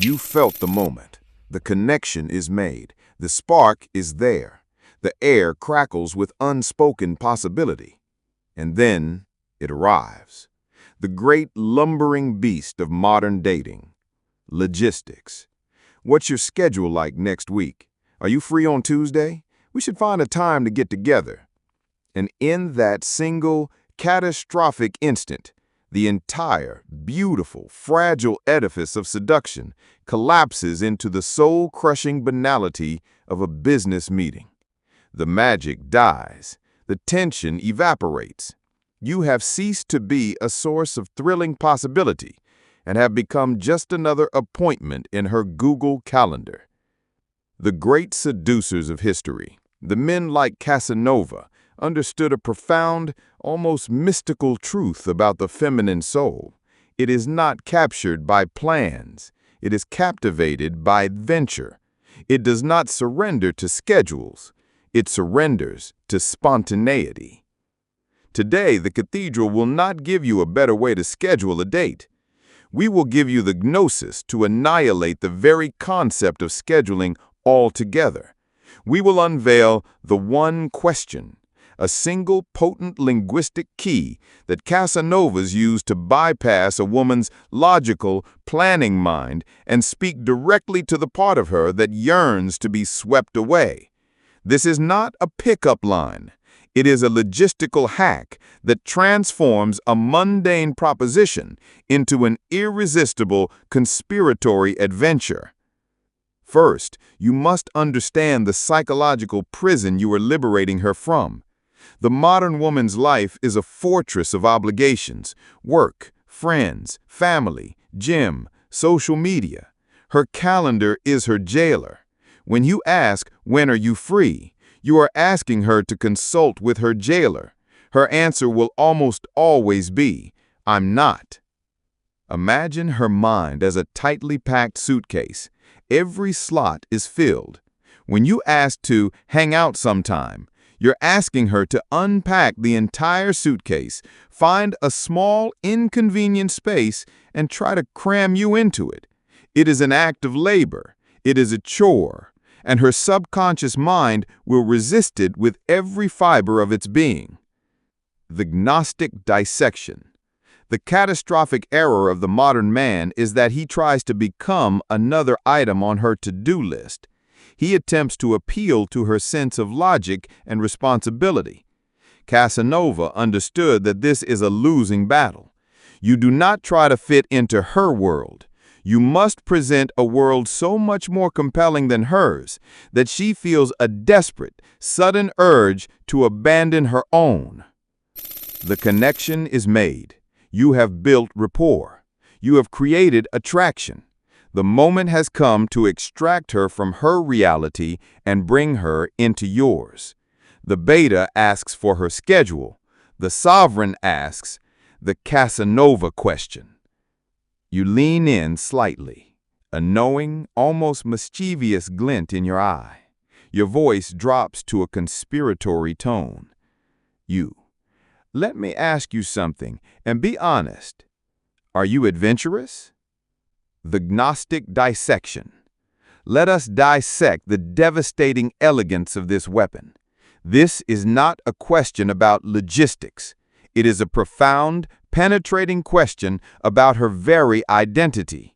You felt the moment. The connection is made. The spark is there. The air crackles with unspoken possibility. And then it arrives. The great lumbering beast of modern dating. Logistics. What's your schedule like next week? Are you free on Tuesday? We should find a time to get together. And in that single, catastrophic instant, the entire, beautiful, fragile edifice of seduction collapses into the soul-crushing banality of a business meeting. The magic dies. The tension evaporates. You have ceased to be a source of thrilling possibility and have become just another appointment in her Google Calendar. The great seducers of history, the men like Casanova, understood a profound, almost mystical truth about the feminine soul. It is not captured by plans. It is captivated by adventure. It does not surrender to schedules. It surrenders to spontaneity. Today, the cathedral will not give you a better way to schedule a date. We will give you the gnosis to annihilate the very concept of scheduling altogether. We will unveil the one question, a single potent linguistic key that Casanovas use to bypass a woman's logical, planning mind and speak directly to the part of her that yearns to be swept away. This is not a pickup line. It is a logistical hack that transforms a mundane proposition into an irresistible conspiratory adventure. First, you must understand the psychological prison you are liberating her from. The modern woman's life is a fortress of obligations: work, friends, family, gym, social media. Her calendar is her jailer. When you ask, "When are you free?" you are asking her to consult with her jailer. Her answer will almost always be, "I'm not." Imagine her mind as a tightly packed suitcase. Every slot is filled. When you ask to hang out sometime, you're asking her to unpack the entire suitcase, find a small, inconvenient space, and try to cram you into it. It is an act of labor. It is a chore. And her subconscious mind will resist it with every fiber of its being. The Gnostic dissection. The catastrophic error of the modern man is that he tries to become another item on her to-do list. He attempts to appeal to her sense of logic and responsibility. Casanova understood that this is a losing battle. You do not try to fit into her world. You must present a world so much more compelling than hers that she feels a desperate, sudden urge to abandon her own. The connection is made. You have built rapport. You have created attraction. The moment has come to extract her from her reality and bring her into yours. The beta asks for her schedule. The sovereign asks the Casanova question. You lean in slightly, a knowing, almost mischievous glint in your eye. Your voice drops to a conspiratory tone. Let me ask you something, and be honest. Are you adventurous? The Gnostic dissection. Let us dissect the devastating elegance of this weapon. This is not a question about logistics. It is a profound, penetrating question about her very identity.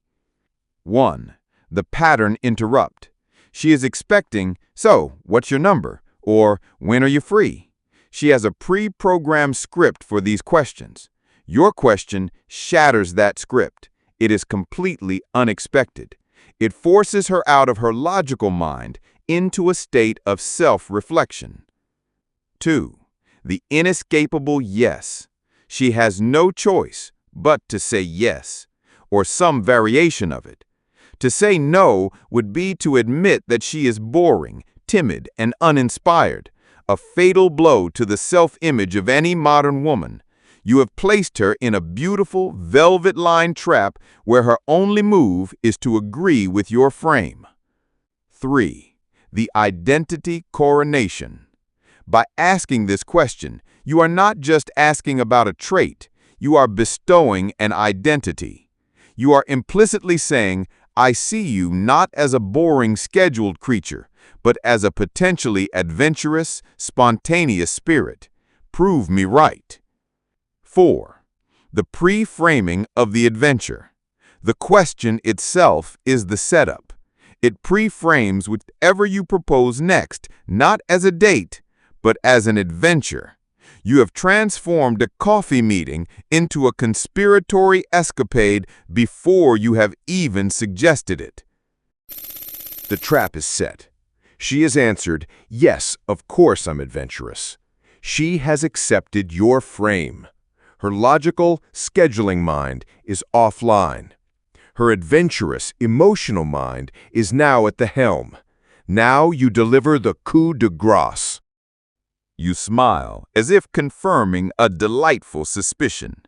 1. The pattern interrupt. She is expecting, "So, what's your number?" or "When are you free?" She has a pre-programmed script for these questions. Your question shatters that script. It is completely unexpected. It forces her out of her logical mind into a state of self-reflection. 2. The inescapable yes. She has no choice but to say yes, or some variation of it. To say no would be to admit that she is boring, timid, and uninspired, a fatal blow to the self-image of any modern woman. You have placed her in a beautiful, velvet-lined trap where her only move is to agree with your frame. 3. The identity coronation. By asking this question, you are not just asking about a trait, you are bestowing an identity. You are implicitly saying, I see you not as a boring scheduled creature, but as a potentially adventurous, spontaneous spirit. Prove me right. 4. The pre-framing of the adventure. The question itself is the setup. It pre-frames whatever you propose next, not as a date, but as an adventure. You have transformed a coffee meeting into a conspiratory escapade before you have even suggested it. The trap is set. She has answered, yes, of course I'm adventurous. She has accepted your frame. Her logical, scheduling mind is offline. Her adventurous, emotional mind is now at the helm. Now you deliver the coup de grace. You smile, as if confirming a delightful suspicion.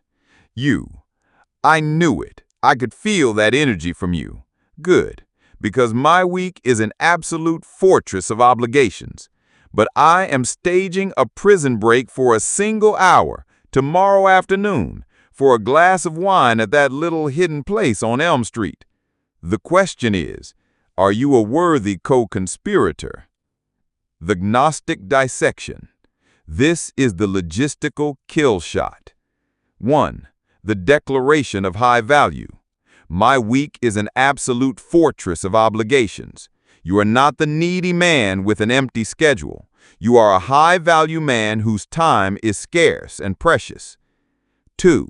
I knew it. I could feel that energy from you. Good, because my week is an absolute fortress of obligations. But I am staging a prison break for a single hour, tomorrow afternoon, for a glass of wine at that little hidden place on Elm Street. The question is, are you a worthy co-conspirator? The Gnostic dissection. This is the logistical kill shot. 1. The declaration of high value. My week is an absolute fortress of obligations. You are not the needy man with an empty schedule. You are a high-value man whose time is scarce and precious. 2.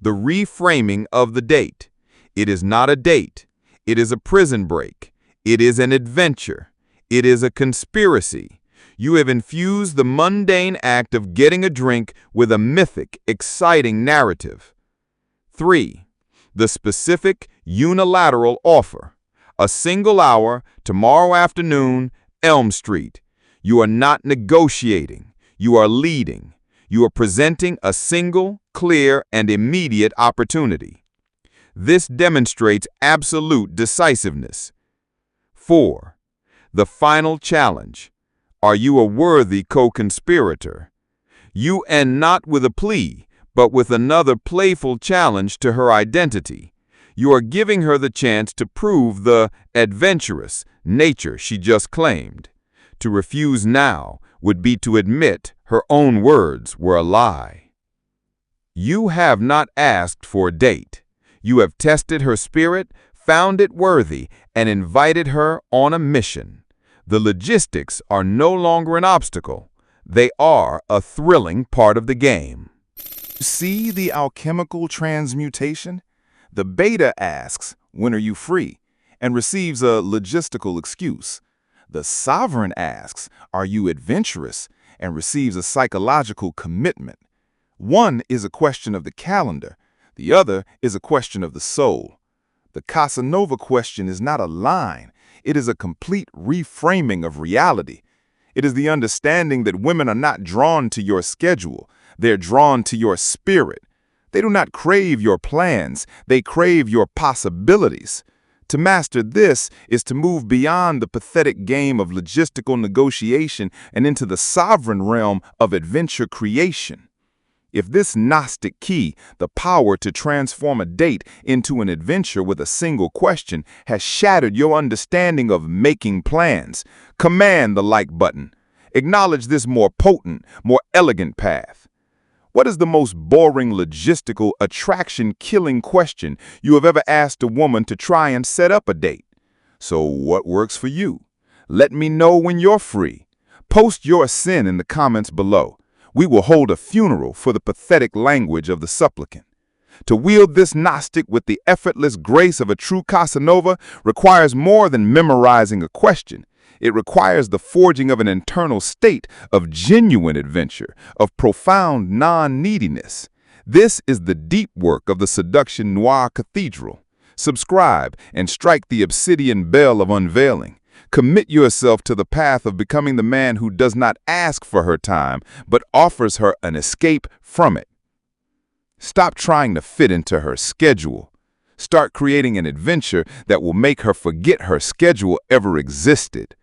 The reframing of the date. It is not a date. It is a prison break. It is an adventure. It is a conspiracy. You have infused the mundane act of getting a drink with a mythic, exciting narrative. 3. The specific, unilateral offer. A single hour, tomorrow afternoon, Elm Street. You are not negotiating. You are leading. You are presenting a single, clear, and immediate opportunity. This demonstrates absolute decisiveness. 4. The final challenge. Are you a worthy co-conspirator? You end not with a plea, but with another playful challenge to her identity. You are giving her the chance to prove the adventurous nature she just claimed. To refuse now would be to admit her own words were a lie. You have not asked for a date. You have tested her spirit, found it worthy, and invited her on a mission. The logistics are no longer an obstacle. They are a thrilling part of the game. See the alchemical transmutation? The beta asks, when are you free? And receives a logistical excuse. The sovereign asks, are you adventurous? And receives a psychological commitment. One is a question of the calendar. The other is a question of the soul. The Casanova question is not a line. It is a complete reframing of reality. It is the understanding that women are not drawn to your schedule. They're drawn to your spirit. They do not crave your plans. They crave your possibilities. To master this is to move beyond the pathetic game of logistical negotiation and into the sovereign realm of adventure creation. If this Gnostic key, the power to transform a date into an adventure with a single question, has shattered your understanding of making plans, command the like button. Acknowledge this more potent, more elegant path. What is the most boring, logistical, attraction-killing question you have ever asked a woman to try and set up a date? So what works for you? Let me know when you're free. Post your sin in the comments below. We will hold a funeral for the pathetic language of the supplicant. To wield this Gnostic with the effortless grace of a true Casanova requires more than memorizing a question. It requires the forging of an internal state of genuine adventure, of profound non-neediness. This is the deep work of the Seduction Noire Cathedral. Subscribe and strike the obsidian bell of unveiling. Commit yourself to the path of becoming the man who does not ask for her time, but offers her an escape from it. Stop trying to fit into her schedule. Start creating an adventure that will make her forget her schedule ever existed.